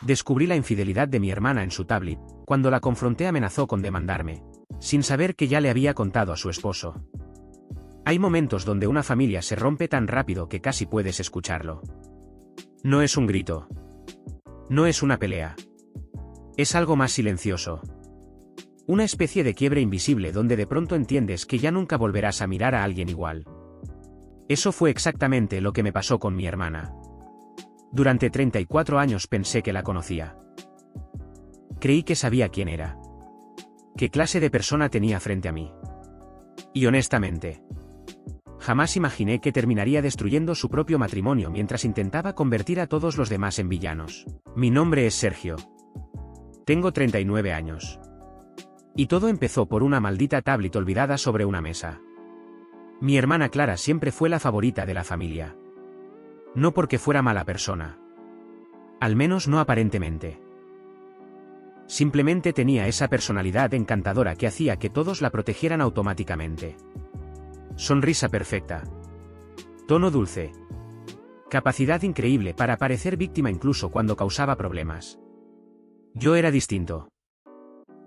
Descubrí la infidelidad de mi hermana en su tablet. Cuando la confronté amenazó con demandarme, sin saber que ya le había contado a su esposo. Hay momentos donde una familia se rompe tan rápido que casi puedes escucharlo. No es un grito. No es una pelea. Es algo más silencioso. Una especie de quiebre invisible donde de pronto entiendes que ya nunca volverás a mirar a alguien igual. Eso fue exactamente lo que me pasó con mi hermana. Durante 34 años pensé que la conocía. Creí que sabía quién era. ¿Qué clase de persona tenía frente a mí? Y honestamente, jamás imaginé que terminaría destruyendo su propio matrimonio mientras intentaba convertir a todos los demás en villanos. Mi nombre es Sergio. Tengo 39 años. Y todo empezó por una maldita tablet olvidada sobre una mesa. Mi hermana Clara siempre fue la favorita de la familia. No porque fuera mala persona. Al menos no aparentemente. Simplemente tenía esa personalidad encantadora que hacía que todos la protegieran automáticamente. Sonrisa perfecta. Tono dulce. Capacidad increíble para parecer víctima incluso cuando causaba problemas. Yo era distinto.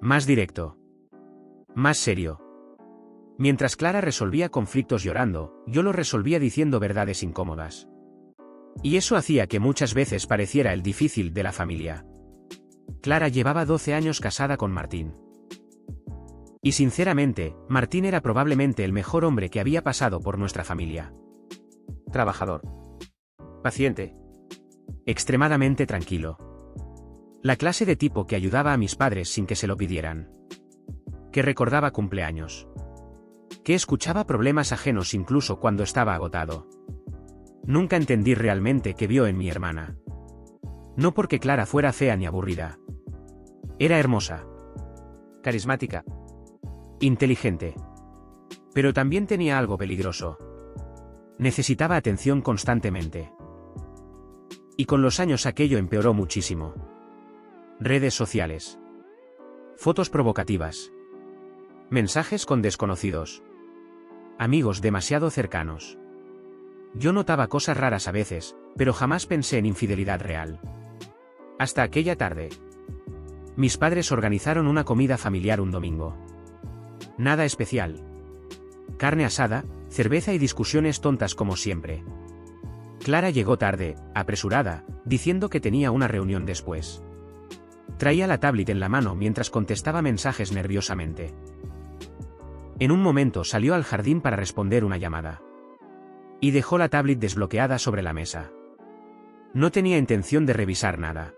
Más directo. Más serio. Mientras Clara resolvía conflictos llorando, yo los resolvía diciendo verdades incómodas. Y eso hacía que muchas veces pareciera el difícil de la familia. Clara llevaba 12 años casada con Martín. Y sinceramente, Martín era probablemente el mejor hombre que había pasado por nuestra familia. Trabajador. Paciente. Extremadamente tranquilo. La clase de tipo que ayudaba a mis padres sin que se lo pidieran. Que recordaba cumpleaños. Que escuchaba problemas ajenos incluso cuando estaba agotado. Nunca entendí realmente qué vio en mi hermana. No porque Clara fuera fea ni aburrida. Era hermosa. Carismática. Inteligente. Pero también tenía algo peligroso. Necesitaba atención constantemente. Y con los años aquello empeoró muchísimo. Redes sociales. Fotos provocativas. Mensajes con desconocidos. Amigos demasiado cercanos. Yo notaba cosas raras a veces, pero jamás pensé en infidelidad real. Hasta aquella tarde. Mis padres organizaron una comida familiar un domingo. Nada especial. Carne asada, cerveza y discusiones tontas como siempre. Clara llegó tarde, apresurada, diciendo que tenía una reunión después. Traía la tablet en la mano mientras contestaba mensajes nerviosamente. En un momento salió al jardín para responder una llamada. Y dejó la tablet desbloqueada sobre la mesa. No tenía intención de revisar nada.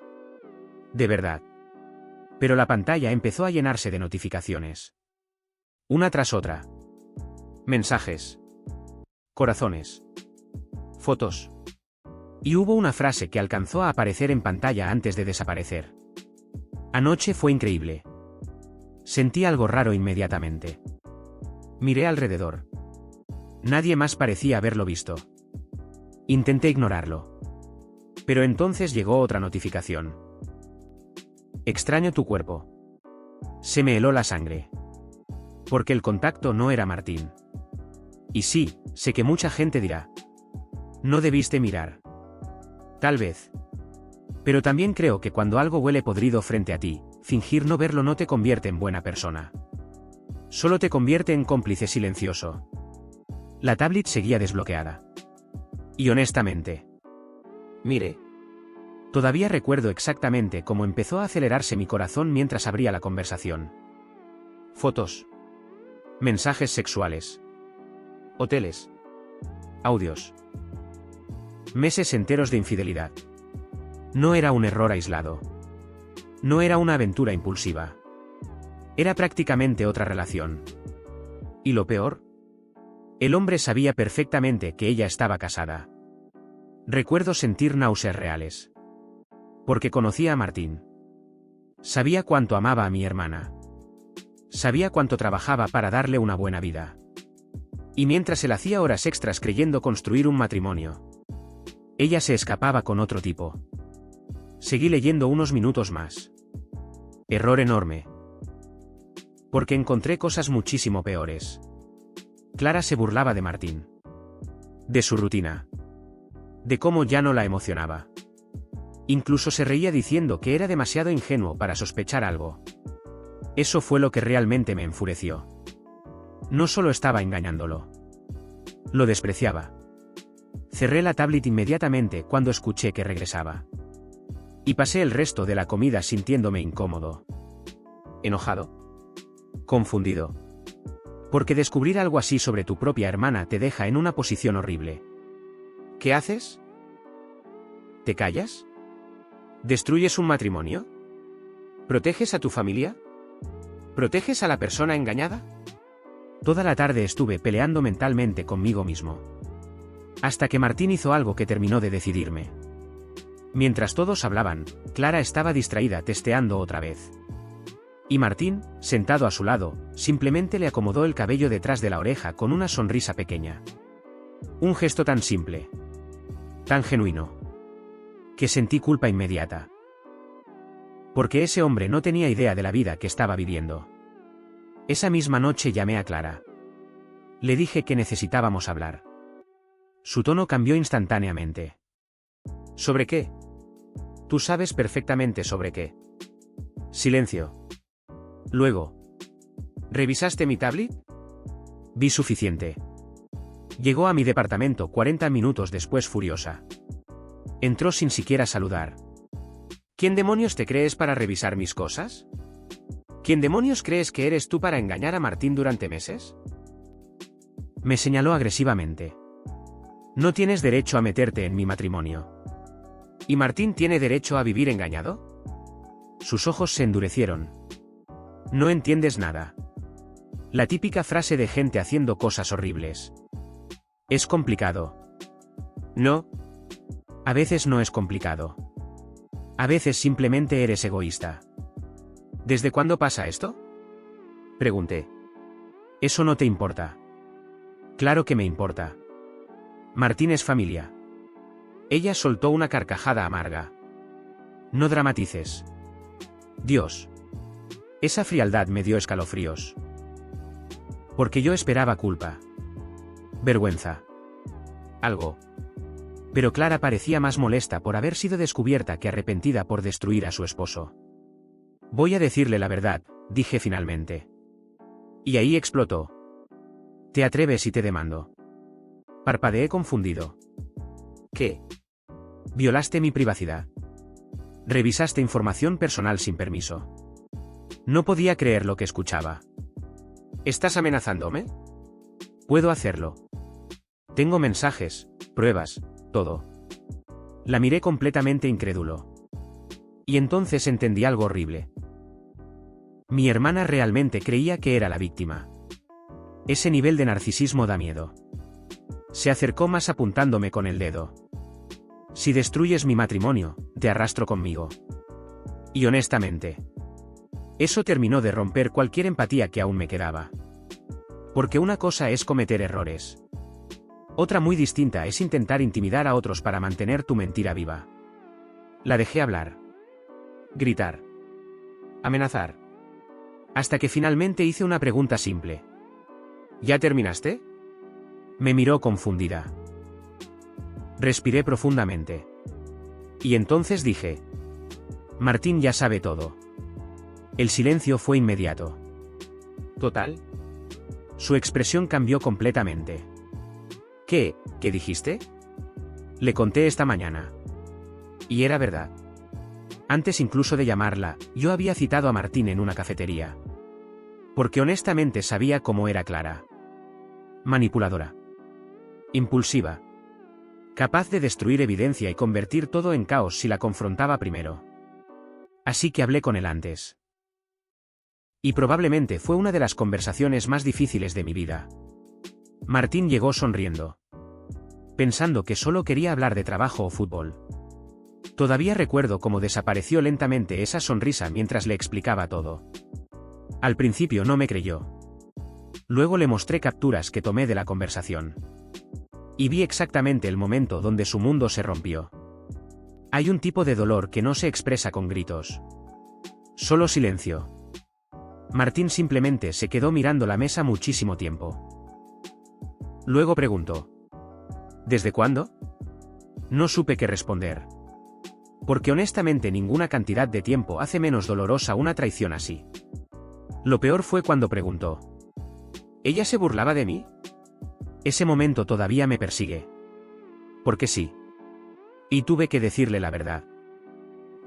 De verdad. Pero la pantalla empezó a llenarse de notificaciones. Una tras otra. Mensajes. Corazones. Fotos. Y hubo una frase que alcanzó a aparecer en pantalla antes de desaparecer. Anoche fue increíble. Sentí algo raro inmediatamente. Miré alrededor. Nadie más parecía haberlo visto. Intenté ignorarlo. Pero entonces llegó otra notificación. Extraño tu cuerpo. Se me heló la sangre. Porque el contacto no era Martín. Y sí, sé que mucha gente dirá. No debiste mirar. Tal vez. Pero también creo que cuando algo huele podrido frente a ti, fingir no verlo no te convierte en buena persona. Solo te convierte en cómplice silencioso. La tablet seguía desbloqueada. Y honestamente. Mire. Todavía recuerdo exactamente cómo empezó a acelerarse mi corazón mientras abría la conversación. Fotos. Mensajes sexuales. Hoteles. Audios. Meses enteros de infidelidad. No era un error aislado. No era una aventura impulsiva. Era prácticamente otra relación. ¿Y lo peor? El hombre sabía perfectamente que ella estaba casada. Recuerdo sentir náuseas reales. Porque conocía a Martín. Sabía cuánto amaba a mi hermana. Sabía cuánto trabajaba para darle una buena vida. Y mientras él hacía horas extras creyendo construir un matrimonio, ella se escapaba con otro tipo. Seguí leyendo unos minutos más. Error enorme. Porque encontré cosas muchísimo peores. Clara se burlaba de Martín. De su rutina. De cómo ya no la emocionaba. Incluso se reía diciendo que era demasiado ingenuo para sospechar algo. Eso fue lo que realmente me enfureció. No solo estaba engañándolo. Lo despreciaba. Cerré la tablet inmediatamente cuando escuché que regresaba. Y pasé el resto de la comida sintiéndome incómodo. Enojado. Confundido. Porque descubrir algo así sobre tu propia hermana te deja en una posición horrible. ¿Qué haces? ¿Te callas? ¿Destruyes un matrimonio? ¿Proteges a tu familia? ¿Proteges a la persona engañada? Toda la tarde estuve peleando mentalmente conmigo mismo. Hasta que Martín hizo algo que terminó de decidirme. Mientras todos hablaban, Clara estaba distraída testeando otra vez. Y Martín, sentado a su lado, simplemente le acomodó el cabello detrás de la oreja con una sonrisa pequeña. Un gesto tan simple. Tan genuino. Que sentí culpa inmediata. Porque ese hombre no tenía idea de la vida que estaba viviendo. Esa misma noche llamé a Clara. Le dije que necesitábamos hablar. Su tono cambió instantáneamente. ¿Sobre qué? Tú sabes perfectamente sobre qué. Silencio. Luego. ¿Revisaste mi tablet? Vi suficiente. Llegó a mi departamento 40 minutos después furiosa. Entró sin siquiera saludar. ¿Quién demonios te crees para revisar mis cosas? ¿Quién demonios crees que eres tú para engañar a Martín durante meses? Me señaló agresivamente. No tienes derecho a meterte en mi matrimonio. ¿Y Martín tiene derecho a vivir engañado? Sus ojos se endurecieron. No entiendes nada. La típica frase de gente haciendo cosas horribles. Es complicado. No. A veces no es complicado. A veces simplemente eres egoísta. ¿Desde cuándo pasa esto? Pregunté. Eso no te importa. Claro que me importa. Martín es familia. Ella soltó una carcajada amarga. No dramatices. Dios. Esa frialdad me dio escalofríos. Porque yo esperaba culpa. Vergüenza. Algo. Pero Clara parecía más molesta por haber sido descubierta que arrepentida por destruir a su esposo. Voy a decirle la verdad, dije finalmente. Y ahí explotó. ¿Te atreves y te demando? Parpadeé confundido. ¿Qué? Violaste mi privacidad. Revisaste información personal sin permiso. No podía creer lo que escuchaba. ¿Estás amenazándome? Puedo hacerlo. Tengo mensajes, pruebas, todo. La miré completamente incrédulo. Y entonces entendí algo horrible. Mi hermana realmente creía que era la víctima. Ese nivel de narcisismo da miedo. Se acercó más apuntándome con el dedo. Si destruyes mi matrimonio, te arrastro conmigo. Y honestamente, eso terminó de romper cualquier empatía que aún me quedaba. Porque una cosa es cometer errores. Otra muy distinta es intentar intimidar a otros para mantener tu mentira viva. La dejé hablar. Gritar. Amenazar. Hasta que finalmente hice una pregunta simple. ¿Ya terminaste? Me miró confundida. Respiré profundamente. Y entonces dije. Martín ya sabe todo. El silencio fue inmediato. ¿Total? Su expresión cambió completamente. ¿Qué dijiste? Le conté esta mañana. Y era verdad. Antes incluso de llamarla, yo había citado a Martín en una cafetería. Porque honestamente sabía cómo era Clara. Manipuladora. Impulsiva. Capaz de destruir evidencia y convertir todo en caos si la confrontaba primero. Así que hablé con él antes. Y probablemente fue una de las conversaciones más difíciles de mi vida. Martín llegó sonriendo. Pensando que solo quería hablar de trabajo o fútbol. Todavía recuerdo cómo desapareció lentamente esa sonrisa mientras le explicaba todo. Al principio no me creyó. Luego le mostré capturas que tomé de la conversación. Y vi exactamente el momento donde su mundo se rompió. Hay un tipo de dolor que no se expresa con gritos. Solo silencio. Martín simplemente se quedó mirando la mesa muchísimo tiempo. Luego preguntó. ¿Desde cuándo? No supe qué responder. Porque honestamente ninguna cantidad de tiempo hace menos dolorosa una traición así. Lo peor fue cuando preguntó: ¿ella se burlaba de mí? Ese momento todavía me persigue. Porque sí. Y tuve que decirle la verdad.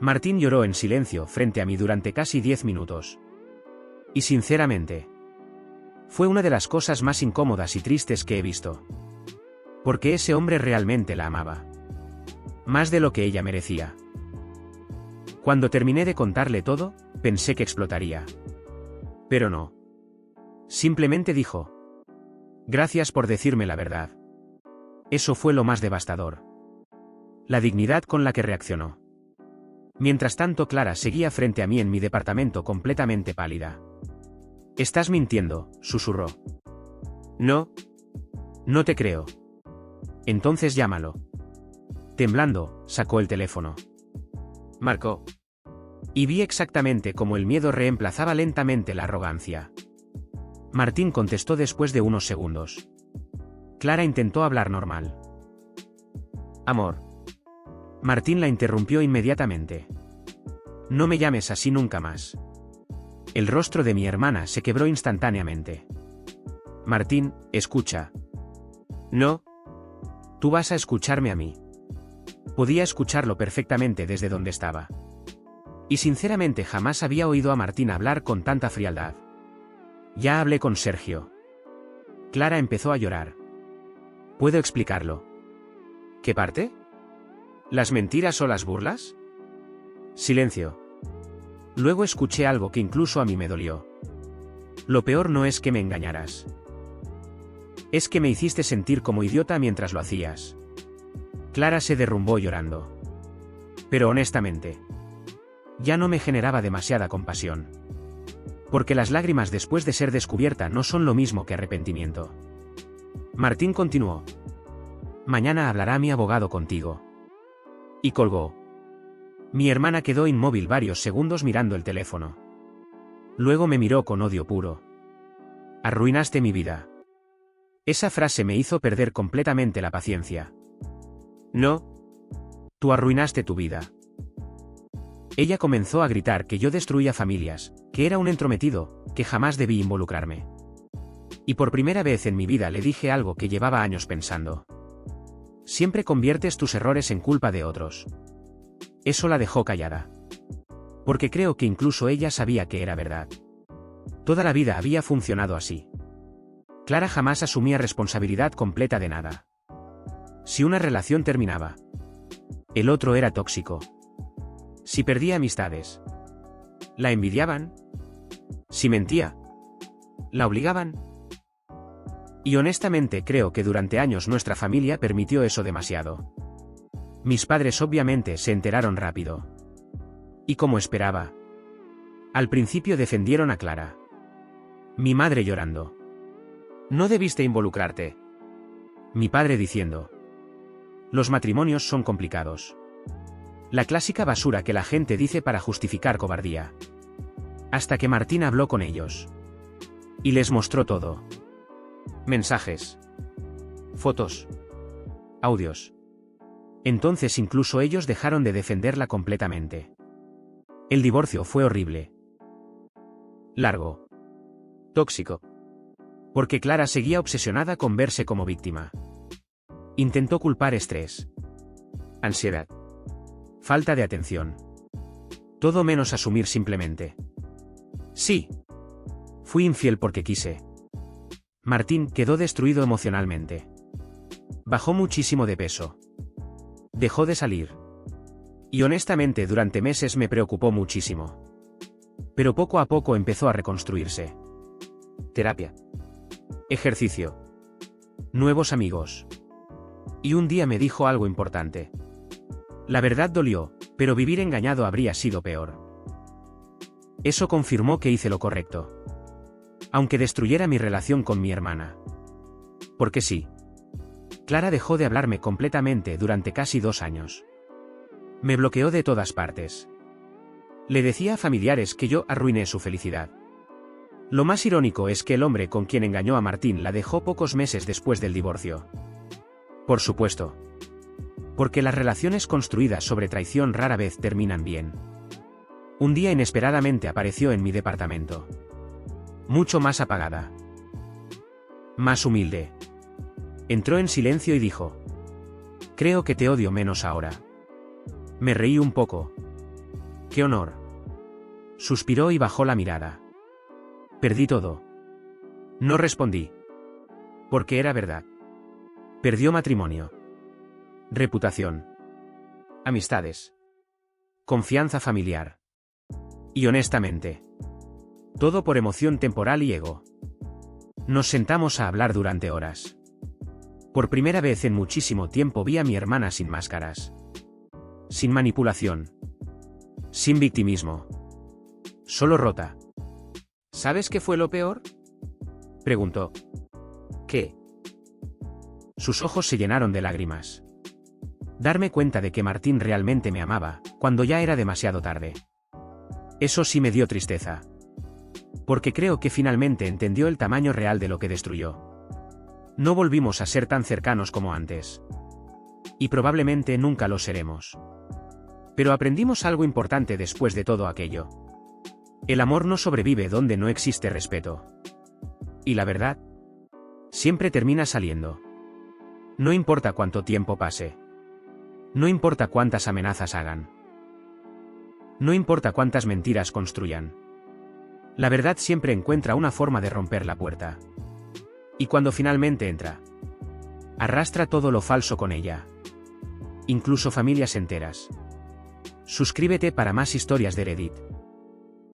Martín lloró en silencio frente a mí durante casi 10 minutos. Y sinceramente, fue una de las cosas más incómodas y tristes que he visto. Porque ese hombre realmente la amaba. Más de lo que ella merecía. Cuando terminé de contarle todo, pensé que explotaría. Pero no. Simplemente dijo: gracias por decirme la verdad. Eso fue lo más devastador. La dignidad con la que reaccionó. Mientras tanto, Clara seguía frente a mí en mi departamento completamente pálida. «Estás mintiendo», susurró. «No. No te creo». «Entonces llámalo». Temblando, sacó el teléfono. Marcó. Y vi exactamente cómo el miedo reemplazaba lentamente la arrogancia. Martín contestó después de unos segundos. Clara intentó hablar normal. «Amor». Martín la interrumpió inmediatamente. «No me llames así nunca más». El rostro de mi hermana se quebró instantáneamente. «Martín, escucha». «No. Tú vas a escucharme a mí». Podía escucharlo perfectamente desde donde estaba. Y sinceramente jamás había oído a Martín hablar con tanta frialdad. «Ya hablé con Sergio». Clara empezó a llorar. «¿Puedo explicarlo?» «¿Qué parte? ¿Las mentiras o las burlas?» Silencio. Luego escuché algo que incluso a mí me dolió. «Lo peor no es que me engañaras. Es que me hiciste sentir como idiota mientras lo hacías». Clara se derrumbó llorando. Pero honestamente, ya no me generaba demasiada compasión. Porque las lágrimas después de ser descubierta no son lo mismo que arrepentimiento. Martín continuó: «Mañana hablará mi abogado contigo». Y colgó. Mi hermana quedó inmóvil varios segundos mirando el teléfono. Luego me miró con odio puro. «Arruinaste mi vida». Esa frase me hizo perder completamente la paciencia. «No. Tú arruinaste tu vida». Ella comenzó a gritar que yo destruía familias, que era un entrometido, que jamás debí involucrarme. Y por primera vez en mi vida le dije algo que llevaba años pensando. «Siempre conviertes tus errores en culpa de otros». Eso la dejó callada. Porque creo que incluso ella sabía que era verdad. Toda la vida había funcionado así. Clara jamás asumía responsabilidad completa de nada. Si una relación terminaba, el otro era tóxico. Si perdía amistades, la envidiaban. Si mentía, la obligaban. Y honestamente creo que durante años nuestra familia permitió eso demasiado. Mis padres obviamente se enteraron rápido. Y como esperaba, al principio defendieron a Clara. Mi madre llorando: «No debiste involucrarte». Mi padre diciendo: «Los matrimonios son complicados». La clásica basura que la gente dice para justificar cobardía. Hasta que Martín habló con ellos. Y les mostró todo. Mensajes. Fotos. Audios. Entonces incluso ellos dejaron de defenderla completamente. El divorcio fue horrible. Largo. Tóxico. Porque Clara seguía obsesionada con verse como víctima. Intentó culpar estrés, ansiedad, falta de atención. Todo menos asumir simplemente: sí, fui infiel porque quise. Martín quedó destruido emocionalmente. Bajó muchísimo de peso. Dejó de salir. Y honestamente durante meses me preocupó muchísimo. Pero poco a poco empezó a reconstruirse. Terapia. Ejercicio. Nuevos amigos. Y un día me dijo algo importante. La verdad dolió, pero vivir engañado habría sido peor. Eso confirmó que hice lo correcto. Aunque destruyera mi relación con mi hermana. Porque sí. Clara dejó de hablarme completamente durante casi 2 años. Me bloqueó de todas partes. Le decía a familiares que yo arruiné su felicidad. Lo más irónico es que el hombre con quien engañó a Martín la dejó pocos meses después del divorcio. Por supuesto. Porque las relaciones construidas sobre traición rara vez terminan bien. Un día inesperadamente apareció en mi departamento. Mucho más apagada. Más humilde. Entró en silencio y dijo: creo que te odio menos ahora. Me reí un poco. ¡Qué honor! Suspiró y bajó la mirada. Perdí todo. No respondí. Porque era verdad. Perdió matrimonio. Reputación. Amistades. Confianza familiar. Y honestamente. Todo por emoción temporal y ego. Nos sentamos a hablar durante horas. Por primera vez en muchísimo tiempo vi a mi hermana sin máscaras. Sin manipulación. Sin victimismo. Solo rota. ¿Sabes qué fue lo peor? Preguntó. ¿Qué? Sus ojos se llenaron de lágrimas. Darme cuenta de que Martín realmente me amaba, cuando ya era demasiado tarde. Eso sí me dio tristeza. Porque creo que finalmente entendió el tamaño real de lo que destruyó. No volvimos a ser tan cercanos como antes. Y probablemente nunca lo seremos. Pero aprendimos algo importante después de todo aquello. El amor no sobrevive donde no existe respeto. Y la verdad, siempre termina saliendo. No importa cuánto tiempo pase. No importa cuántas amenazas hagan. No importa cuántas mentiras construyan. La verdad siempre encuentra una forma de romper la puerta. Y cuando finalmente entra, arrastra todo lo falso con ella. Incluso familias enteras. Suscríbete para más historias de Reddit.